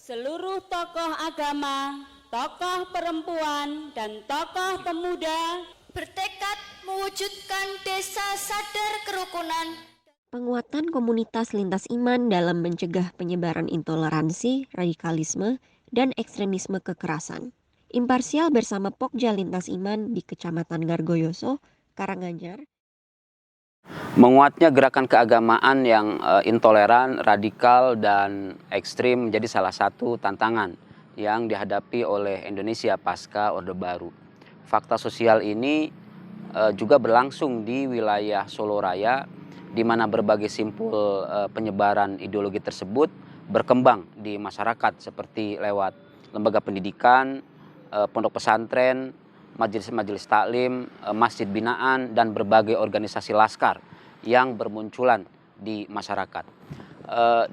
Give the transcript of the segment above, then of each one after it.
Seluruh tokoh agama, tokoh perempuan, dan tokoh pemuda bertekad mewujudkan desa sadar kerukunan. Penguatan komunitas lintas iman dalam mencegah penyebaran intoleransi, radikalisme, dan ekstremisme kekerasan. Imparsial bersama Pokja Lintas Iman di Kecamatan Gargoyoso, Karanganyar. Menguatnya gerakan keagamaan yang intoleran, radikal, dan ekstrim menjadi salah satu tantangan yang dihadapi oleh Indonesia pasca Orde Baru. Fakta sosial ini juga berlangsung di wilayah Solo Raya, di mana berbagai simpul penyebaran ideologi tersebut berkembang di masyarakat seperti lewat lembaga pendidikan, pondok pesantren, majelis-majelis taklim, masjid binaan, dan berbagai organisasi laskar yang bermunculan di masyarakat.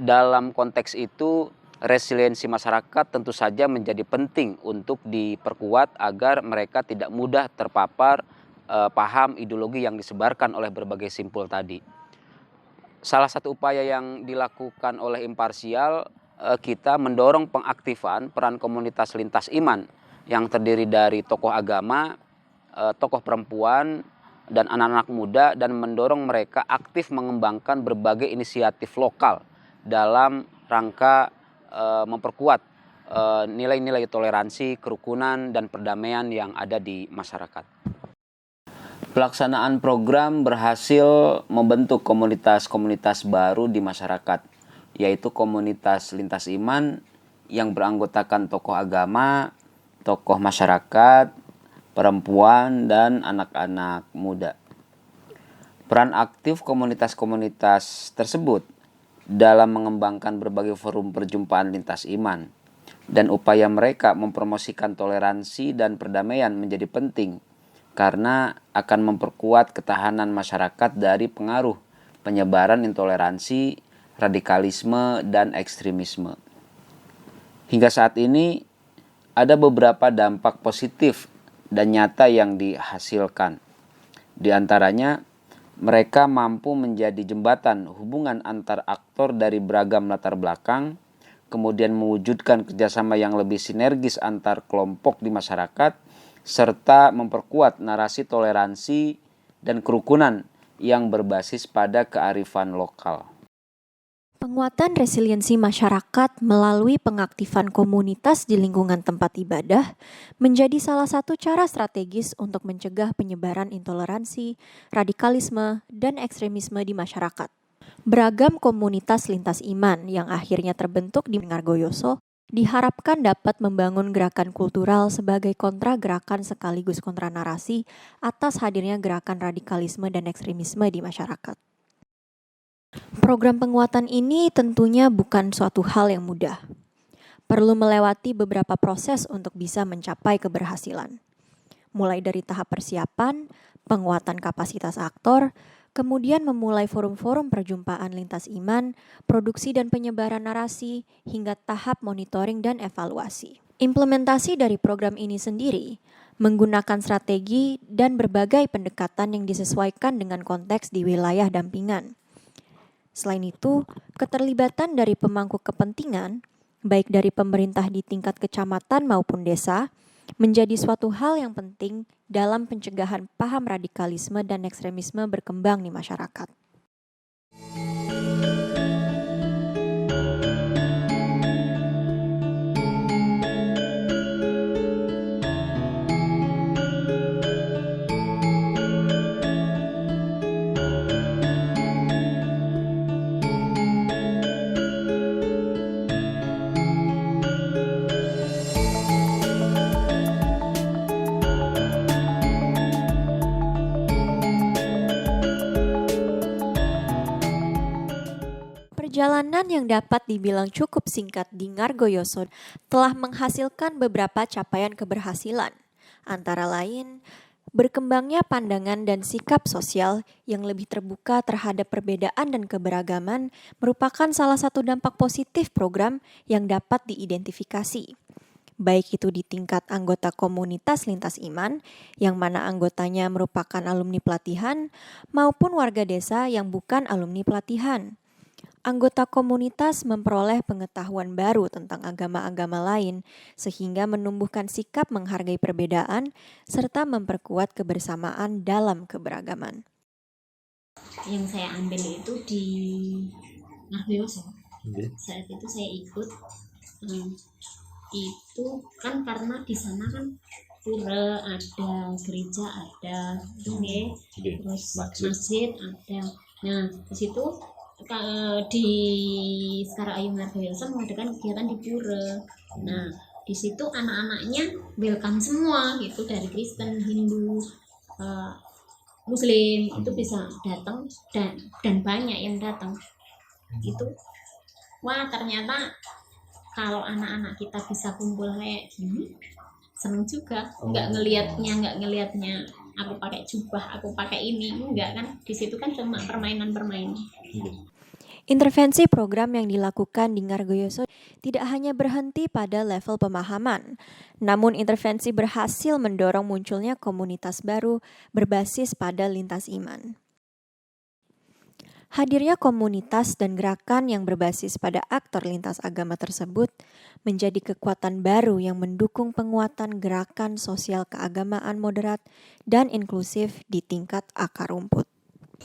Dalam konteks itu, resiliensi masyarakat tentu saja menjadi penting untuk diperkuat agar mereka tidak mudah terpapar paham ideologi yang disebarkan oleh berbagai simpul tadi. Salah satu upaya yang dilakukan oleh Imparsial, kita mendorong pengaktifan peran komunitas lintas iman yang terdiri dari tokoh agama, tokoh perempuan, dan anak-anak muda, dan mendorong mereka aktif mengembangkan berbagai inisiatif lokal dalam rangka memperkuat nilai-nilai toleransi, kerukunan, dan perdamaian yang ada di masyarakat. Pelaksanaan program berhasil membentuk komunitas-komunitas baru di masyarakat, yaitu komunitas lintas iman yang beranggotakan tokoh agama, tokoh masyarakat, perempuan, dan anak-anak muda. Peran aktif komunitas-komunitas tersebut dalam mengembangkan berbagai forum perjumpaan lintas iman dan upaya mereka mempromosikan toleransi dan perdamaian menjadi penting karena akan memperkuat ketahanan masyarakat dari pengaruh penyebaran intoleransi, radikalisme, dan ekstremisme. Hingga saat ini ada beberapa dampak positif dan nyata yang dihasilkan. Di antaranya, mereka mampu menjadi jembatan hubungan antar aktor dari beragam latar belakang, kemudian mewujudkan kerjasama yang lebih sinergis antar kelompok di masyarakat, serta memperkuat narasi toleransi dan kerukunan yang berbasis pada kearifan lokal. Penguatan resiliensi masyarakat melalui pengaktifan komunitas di lingkungan tempat ibadah menjadi salah satu cara strategis untuk mencegah penyebaran intoleransi, radikalisme, dan ekstremisme di masyarakat. Beragam komunitas lintas iman yang akhirnya terbentuk di Gargoyoso diharapkan dapat membangun gerakan kultural sebagai kontra gerakan sekaligus kontra narasi atas hadirnya gerakan radikalisme dan ekstremisme di masyarakat. Program penguatan ini tentunya bukan suatu hal yang mudah. Perlu melewati beberapa proses untuk bisa mencapai keberhasilan. Mulai dari tahap persiapan, penguatan kapasitas aktor, kemudian memulai forum-forum perjumpaan lintas iman, produksi dan penyebaran narasi, hingga tahap monitoring dan evaluasi. Implementasi dari program ini sendiri menggunakan strategi dan berbagai pendekatan yang disesuaikan dengan konteks di wilayah dampingan. Selain itu, keterlibatan dari pemangku kepentingan, baik dari pemerintah di tingkat kecamatan maupun desa, menjadi suatu hal yang penting dalam pencegahan paham radikalisme dan ekstremisme berkembang di masyarakat. Perjalanan yang dapat dibilang cukup singkat di Gargoyoso telah menghasilkan beberapa capaian keberhasilan, antara lain berkembangnya pandangan dan sikap sosial yang lebih terbuka terhadap perbedaan dan keberagaman merupakan salah satu dampak positif program yang dapat diidentifikasi. Baik itu di tingkat anggota komunitas lintas iman, yang mana anggotanya merupakan alumni pelatihan, maupun warga desa yang bukan alumni pelatihan. Anggota komunitas memperoleh pengetahuan baru tentang agama-agama lain, sehingga menumbuhkan sikap menghargai perbedaan serta memperkuat kebersamaan dalam keberagaman. Yang saya ambil itu di Nargoyoso. Saat itu saya ikut, itu kan karena di sana kan pura ada, gereja ada, terus masjid ada. Nah di situ di Sekar Ayu Nargoyoso mengadakan kegiatan di pura. Nah di situ anak-anaknya welcome semua gitu, dari Kristen, Hindu, Muslim itu bisa datang, dan banyak yang datang. Itu wah, ternyata kalau anak-anak kita bisa kumpul kayak gini seneng juga. Nggak ngelihatnya aku pakai jubah, aku pakai ini, enggak kan. Di situ kan cuma permainan-permainan. Intervensi program yang dilakukan di Ngargoyoso tidak hanya berhenti pada level pemahaman, namun intervensi berhasil mendorong munculnya komunitas baru berbasis pada lintas iman. Hadirnya komunitas dan gerakan yang berbasis pada aktor lintas agama tersebut menjadi kekuatan baru yang mendukung penguatan gerakan sosial keagamaan moderat dan inklusif di tingkat akar rumput.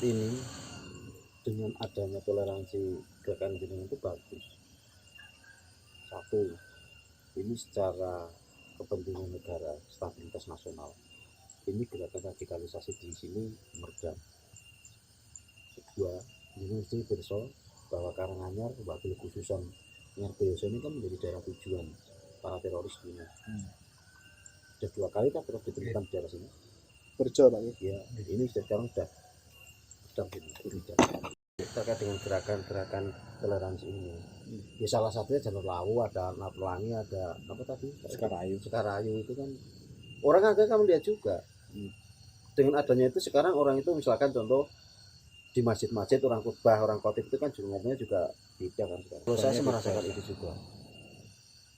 Ini dengan adanya toleransi gerakan jenengan itu bagus. Satu, ini secara kepentingan negara, stabilitas nasional. Ini gerakan radikalisasi di sini meredam. Kedua, ini mesti berso bahwa Karanganyar, wabil khususan Ngargoyoso ini kan menjadi daerah tujuan para teroris dunia. Sudah 2 kali kan terus ditemukan di daerah sini. Berjo Pak Ya, ini sekarang sudah terkait dengan gerakan toleransi ini. Ya salah satunya Jalur Lawu, ada Napelangi, ada apa tadi? Sekarayu itu kan orang agak kamu lihat juga. Dengan adanya itu sekarang orang itu misalkan contoh di masjid-masjid orang khutbah, orang khotib itu kan juga ngomongnya juga beda kan sekarang. Kalau saya merasakan itu juga.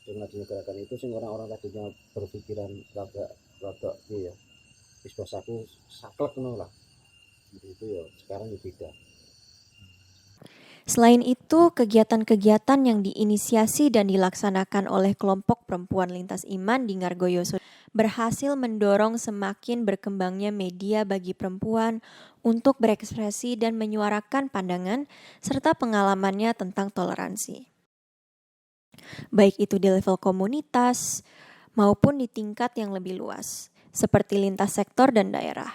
Dengan adanya gerakan itu sih orang-orang tadinya berpikiran rada ya. Wis basaku saklek ngono lah. Itu ya sekarang ya beda. Selain itu, kegiatan-kegiatan yang diinisiasi dan dilaksanakan oleh kelompok perempuan lintas iman di Ngargoyoso berhasil mendorong semakin berkembangnya media bagi perempuan untuk berekspresi dan menyuarakan pandangan serta pengalamannya tentang toleransi. Baik itu di level komunitas maupun di tingkat yang lebih luas, seperti lintas sektor dan daerah.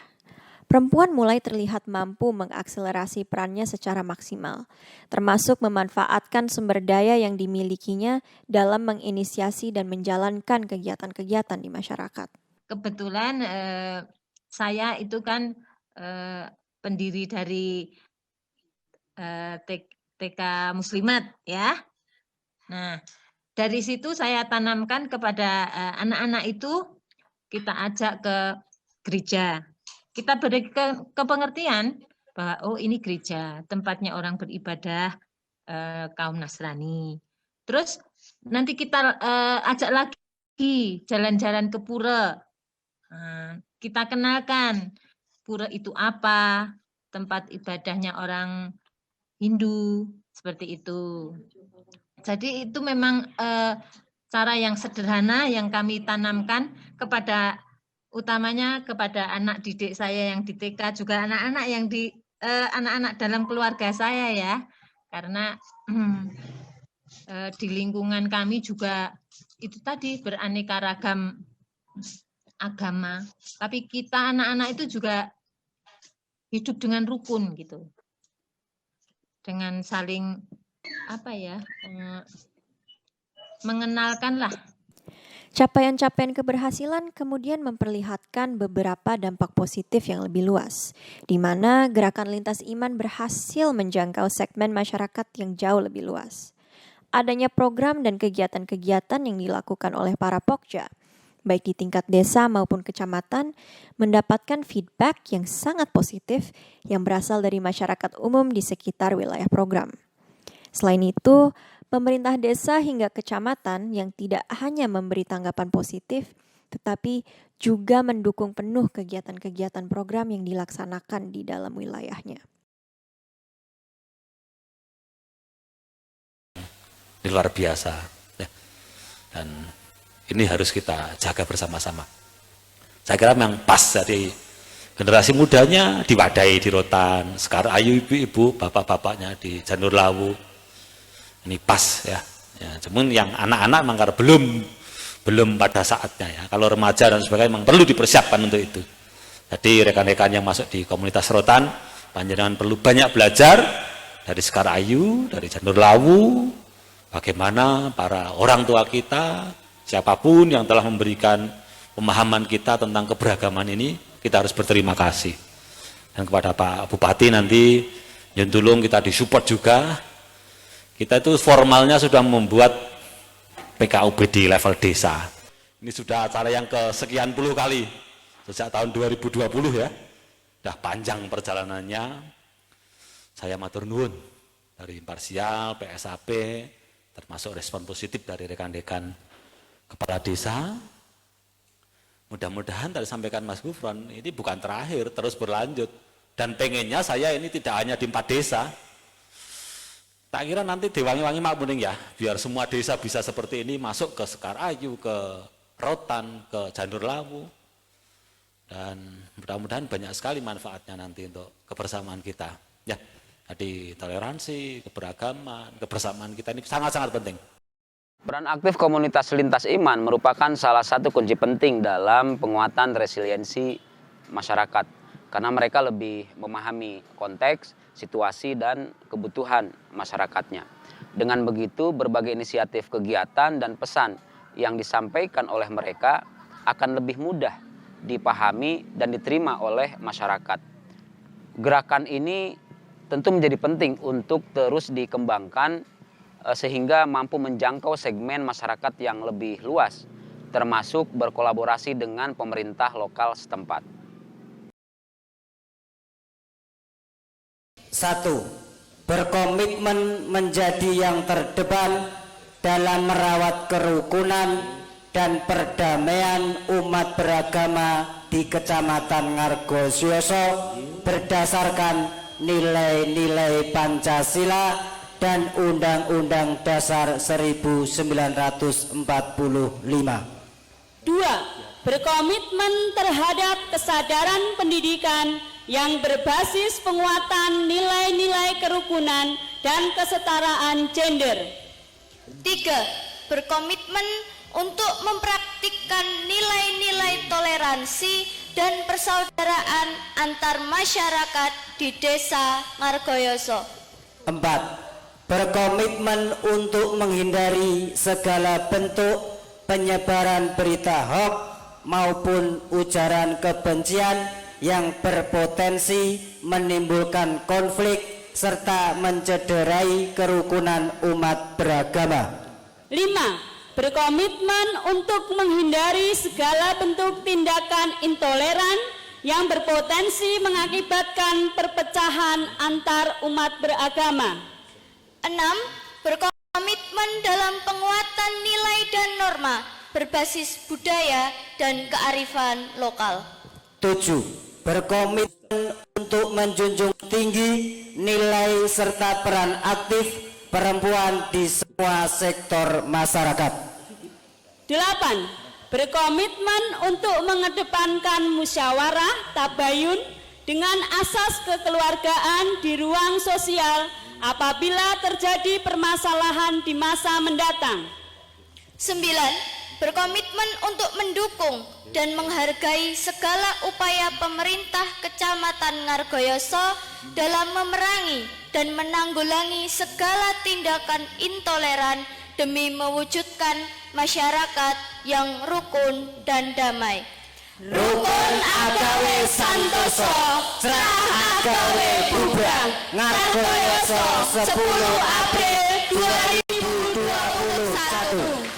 Perempuan mulai terlihat mampu mengakselerasi perannya secara maksimal, termasuk memanfaatkan sumber daya yang dimilikinya dalam menginisiasi dan menjalankan kegiatan-kegiatan di masyarakat. Kebetulan saya itu kan pendiri dari TK Muslimat ya. Nah, dari situ saya tanamkan kepada anak-anak itu, kita ajak ke gereja. Kita beri kepengertian bahwa oh ini gereja, tempatnya orang beribadah kaum Nasrani. Terus nanti kita ajak lagi jalan-jalan ke pura. Kita kenalkan pura itu apa, tempat ibadahnya orang Hindu, seperti itu. Jadi itu memang cara yang sederhana yang kami tanamkan kepada utamanya kepada anak didik saya yang di TK, juga anak-anak yang di anak-anak dalam keluarga saya ya, karena di lingkungan kami juga itu tadi beraneka ragam agama, tapi kita anak-anak itu juga hidup dengan rukun gitu, dengan saling mengenalkan lah. Capaian-capaian keberhasilan kemudian memperlihatkan beberapa dampak positif yang lebih luas, di mana gerakan lintas iman berhasil menjangkau segmen masyarakat yang jauh lebih luas. Adanya program dan kegiatan-kegiatan yang dilakukan oleh para Pokja, baik di tingkat desa maupun kecamatan, mendapatkan feedback yang sangat positif yang berasal dari masyarakat umum di sekitar wilayah program. Selain itu, pemerintah desa hingga kecamatan yang tidak hanya memberi tanggapan positif, tetapi juga mendukung penuh kegiatan-kegiatan program yang dilaksanakan di dalam wilayahnya. Ini luar biasa. Ya. Dan ini harus kita jaga bersama-sama. Saya kira memang pas dari generasi mudanya diwadai di Rotan, sekarang ayo ibu-ibu, bapak-bapaknya di Janur Lawu. Ini pas ya. Ya, cuman yang anak-anak memang karena belum pada saatnya ya. Kalau remaja dan sebagainya memang perlu dipersiapkan untuk itu. Jadi rekan-rekan yang masuk di komunitas Rotan, panjenengan perlu banyak belajar dari Sekar Ayu, dari Janur Lawu, bagaimana para orang tua kita, siapapun yang telah memberikan pemahaman kita tentang keberagaman ini, kita harus berterima kasih. Dan kepada Pak Bupati nanti, yang tolong kita disupport juga. Kita itu formalnya sudah membuat PKUB di level desa. Ini sudah acara yang kesekian puluh kali, sejak tahun 2020 ya. Sudah panjang perjalanannya. Saya matur nuwun dari imparsial, PSAP, termasuk respon positif dari rekan-rekan kepala desa. Mudah-mudahan tadi sampaikan Mas Gufron, ini bukan terakhir, terus berlanjut. Dan pengennya saya ini tidak hanya di 4 desa. Tak kira nanti di Wangi-Wangi Makmuning ya, biar semua desa bisa seperti ini, masuk ke Sekar Ayu, ke Rotan, ke Janur Lawu. Dan mudah-mudahan banyak sekali manfaatnya nanti untuk kebersamaan kita. Ya, jadi toleransi, keberagaman, kebersamaan kita ini sangat-sangat penting. Peran aktif komunitas lintas iman merupakan salah satu kunci penting dalam penguatan resiliensi masyarakat. Karena mereka lebih memahami konteks, situasi, dan kebutuhan masyarakatnya. Dengan begitu, berbagai inisiatif kegiatan dan pesan yang disampaikan oleh mereka akan lebih mudah dipahami dan diterima oleh masyarakat. Gerakan ini tentu menjadi penting untuk terus dikembangkan sehingga mampu menjangkau segmen masyarakat yang lebih luas, termasuk berkolaborasi dengan pemerintah lokal setempat. 1. Berkomitmen menjadi yang terdepan dalam merawat kerukunan dan perdamaian umat beragama di Kecamatan Ngargosoyo berdasarkan nilai-nilai Pancasila dan Undang-Undang Dasar 1945. 2. Berkomitmen terhadap kesadaran pendidikan yang berbasis penguatan nilai-nilai kerukunan dan kesetaraan gender. 3. Berkomitmen untuk mempraktikkan nilai-nilai toleransi dan persaudaraan antar masyarakat di Desa Ngargoyoso. 4. Berkomitmen untuk menghindari segala bentuk penyebaran berita hoax maupun ujaran kebencian yang berpotensi menimbulkan konflik serta mencederai kerukunan umat beragama. 5. Berkomitmen untuk menghindari segala bentuk tindakan intoleran yang berpotensi mengakibatkan perpecahan antar umat beragama. 6. Berkomitmen dalam penguatan nilai dan norma berbasis budaya dan kearifan lokal. 7. Berkomitmen untuk menjunjung tinggi nilai serta peran aktif perempuan di semua sektor masyarakat. 8. Berkomitmen untuk mengedepankan musyawarah tabayun dengan asas kekeluargaan di ruang sosial apabila terjadi permasalahan di masa mendatang. 9. Berkomitmen untuk mendukung dan menghargai segala upaya pemerintah Kecamatan Ngargoyoso dalam memerangi dan menanggulangi segala tindakan intoleran demi mewujudkan masyarakat yang rukun dan damai. Rukun agawe santoso, cerah agawe bubrang. Ngargoyoso 10 April 2021.